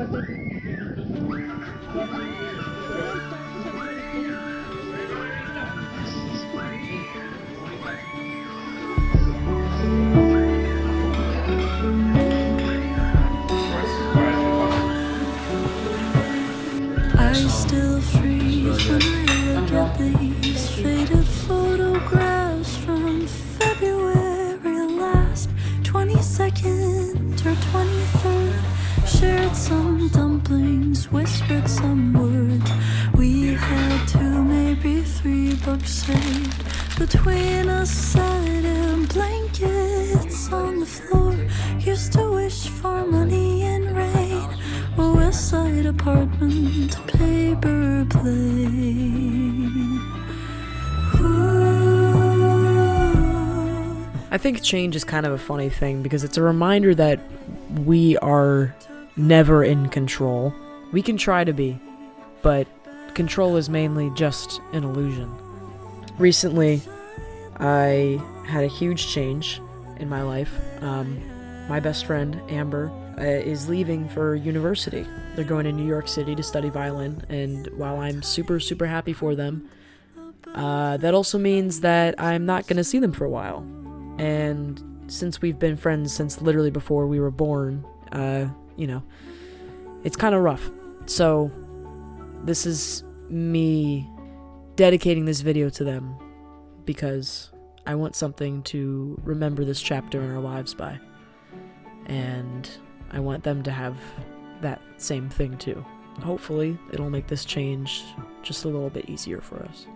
I still freeze when I look at these faded photographs from February last, 22nd or 23rd. Shared some dumplings, whispered some words. We had 2, maybe 3 books saved between us, side and blankets on the floor. Used to wish for money and rain, a west side apartment, paper plane. I think change is kind of a funny thing because it's a reminder that we are never in control. We can try to be, but control is mainly just an illusion. Recently, I had a huge change in my life. My best friend, Amber, is leaving for university. They're going to New York City to study violin, and while I'm super, super happy for them, that also means that I'm not going to see them for a while. And since we've been friends since literally before we were born, it's kind of rough. So this is me dedicating this video to them because I want something to remember this chapter in our lives by. And I want them to have that same thing too. Hopefully, it'll make this change just a little bit easier for us.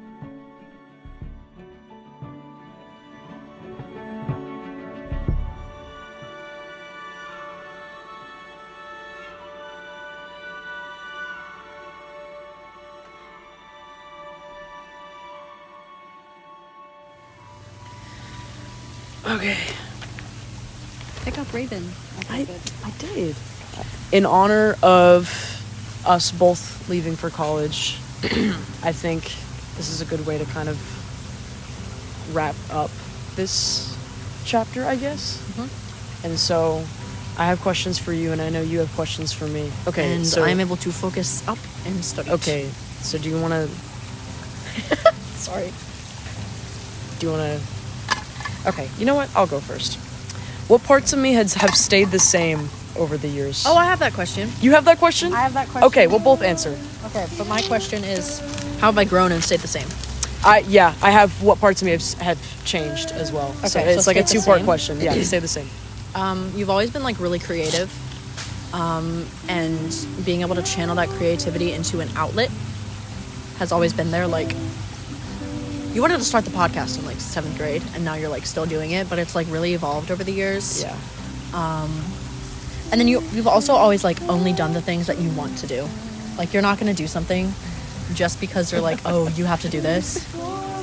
Okay. Pick up Raven. I did. In honor of us both leaving for college, I think this is a good way to kind of wrap up this chapter, I guess. Mm-hmm. And so I have questions for you, and I know you have questions for me. Okay, and so I'm able to focus up and study. Okay, so do you want to... Sorry. Do you want to... Okay, you know what? I'll go first. What parts of me have stayed the same over the years? Oh, I have that question. You have that question? I have that question. Okay, we'll both answer. Okay, but my question is, how have I grown and stayed the same? I have what parts of me have changed as well. Okay, so it's like a 2-part question. Yeah, they stay the same. You've always been like really creative, and being able to channel that creativity into an outlet has always been there. Like, you wanted to start the podcast in like 7th grade, and now you're like still doing it, but it's like really evolved over the years. Yeah. And then you've also always like only done the things that you want to do. Like, you're not going to do something just because they're like, oh, you have to do this.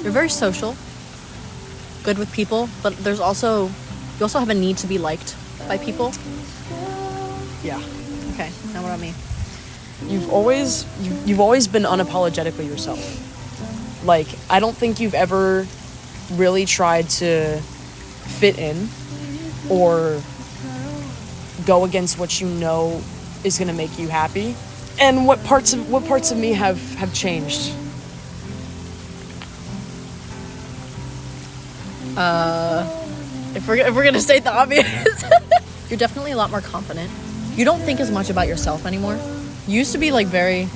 You're very social, good with people, but you also have a need to be liked by people. Yeah. Okay, now what about me? You've always been unapologetically yourself. Like, I don't think you've ever really tried to fit in or go against what you know is going to make you happy. And what parts of me have changed? If we're going to state the obvious, you're definitely a lot more confident. You don't think as much about yourself anymore. You used to be like a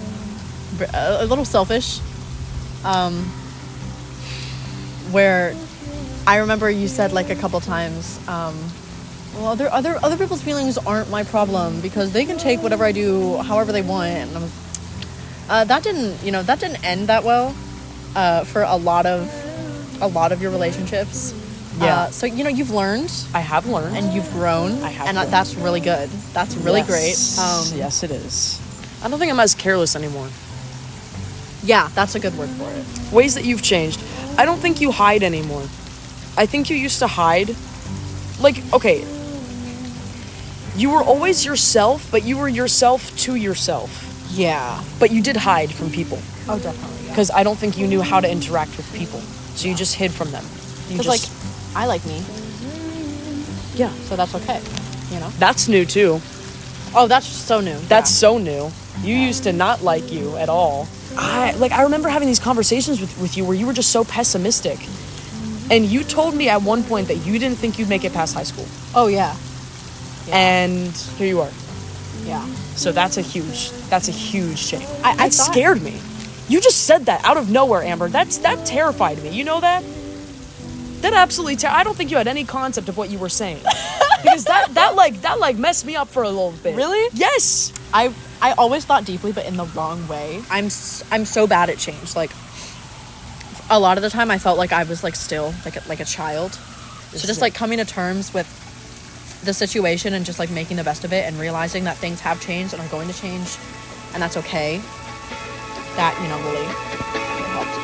little selfish. Where I remember you said like a couple times, well, other people's feelings aren't my problem because they can take whatever I do however they want. And that didn't end that well for a lot of your relationships. Yeah. So you've learned. I have learned, and you've grown. I have, and grown. That's really good. That's really great. Yes, it is. I don't think I'm as careless anymore. Yeah, that's a good word for it. Ways that you've changed. I don't think you hide anymore. I think you used to hide. Like, okay, you were always yourself, but you were yourself to yourself. Yeah. But you did hide from people. Oh, definitely. Because I don't think you knew how to interact with people. So you just hid from them. Like, I like me. Yeah. So that's okay, That's new, too. Oh, that's so new. That's so new. You used to not like you at all. I remember having these conversations with you where you were just so pessimistic. And you told me at one point that you didn't think you'd make it past high school. Oh, yeah. And here you are. Yeah. So that's a huge change. I That thought- scared me. You just said that out of nowhere, Amber. That terrified me. You know that? That absolutely I don't think you had any concept of what you were saying. Because that messed me up for a little bit. Really? Yes. I always thought deeply, but in the wrong way. I'm so bad at change. Like, a lot of the time I felt like I was like still like a child. So just like coming to terms with the situation and just like making the best of it and realizing that things have changed and are going to change and that's okay. That, you know, really helped.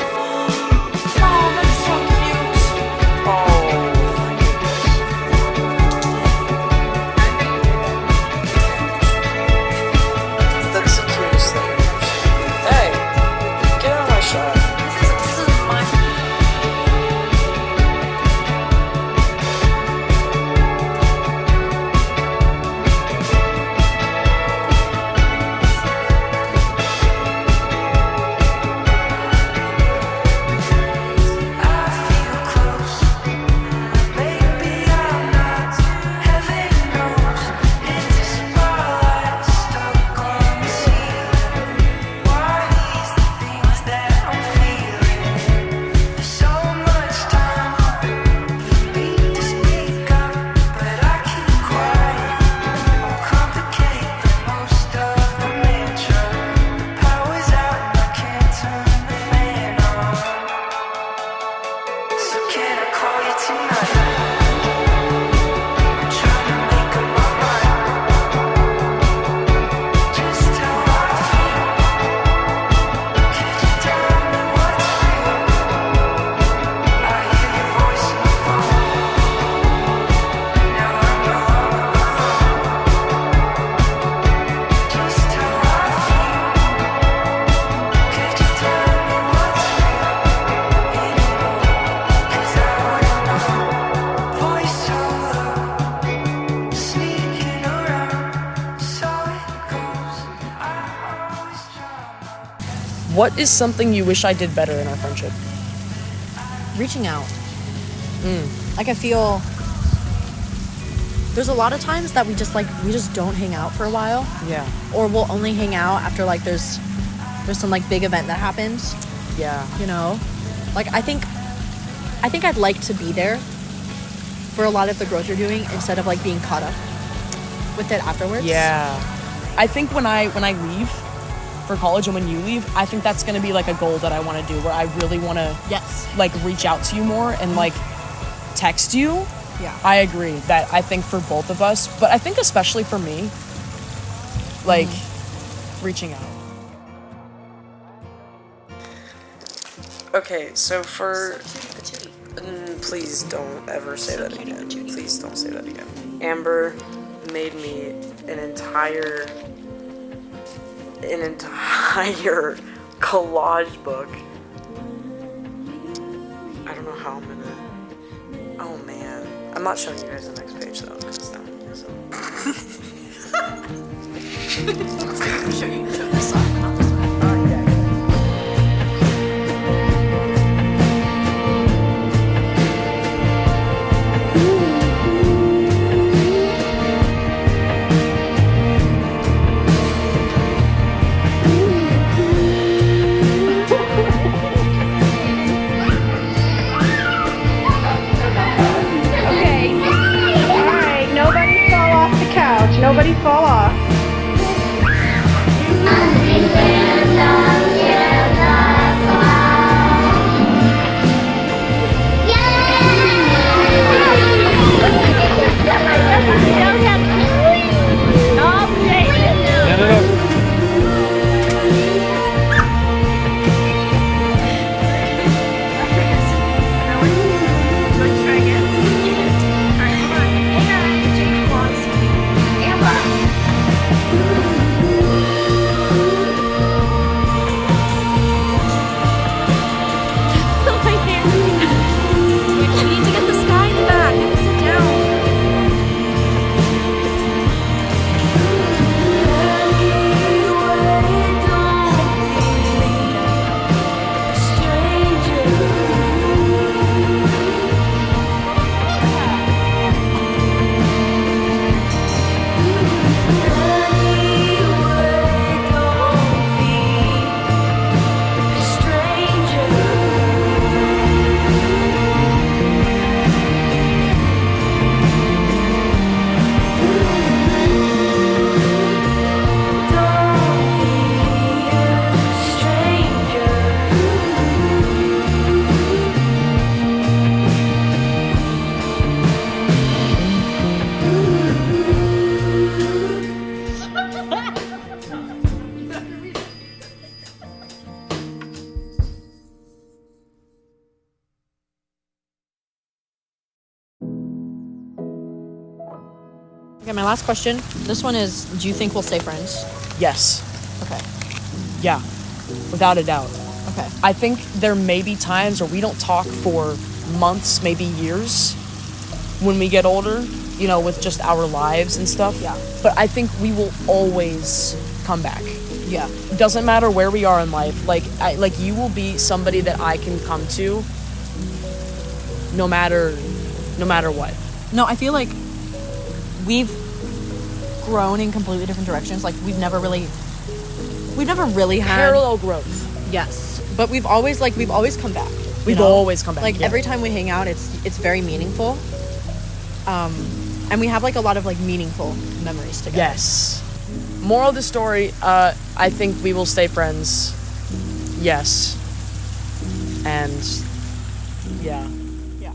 Oh, that's so cute. Oh, my goodness. That's the cutest thing. Hey, get out of my shot. This is my... What is something you wish I did better in our friendship? Reaching out. Like, I feel there's a lot of times that we just don't hang out for a while, Yeah. or we'll only hang out after like there's some like big event that happens, Yeah. you know. Like, I think I'd like to be there for a lot of the growth you're doing instead of like being caught up with it afterwards. Yeah. I think when I leave for college and when you leave, I think that's going to be like a goal that I want to do, where I really want to Yes. like reach out to you more and like text you. Yeah. I agree that I think for both of us, but I think especially for me, like reaching out. Okay, so for... please don't ever say that again. Please don't say that again. Amber made me an entire collage book. I don't know how I'm gonna... Oh man. I'm not showing you guys the next page though, because that one isn't. Show this side, not this side. Nobody fall off. my last question. This one is, do you think we'll stay friends? Yes. Okay. Yeah. Without a doubt. Okay. I think there may be times where we don't talk for months, maybe years, when we get older, you know, with just our lives and stuff. Yeah. But I think we will always come back. Yeah. Doesn't matter where we are in life. Like you will be somebody that I can come to no matter what. No, I feel like we've grown in completely different directions. Like we've never really had Parallel growth. Yes. But we've always come back. We've always come back. Like yeah. every time we hang out, it's very meaningful. And we have like a lot of like meaningful memories together. Yes. Moral of the story, I think we will stay friends. Yes. And yeah. Yeah.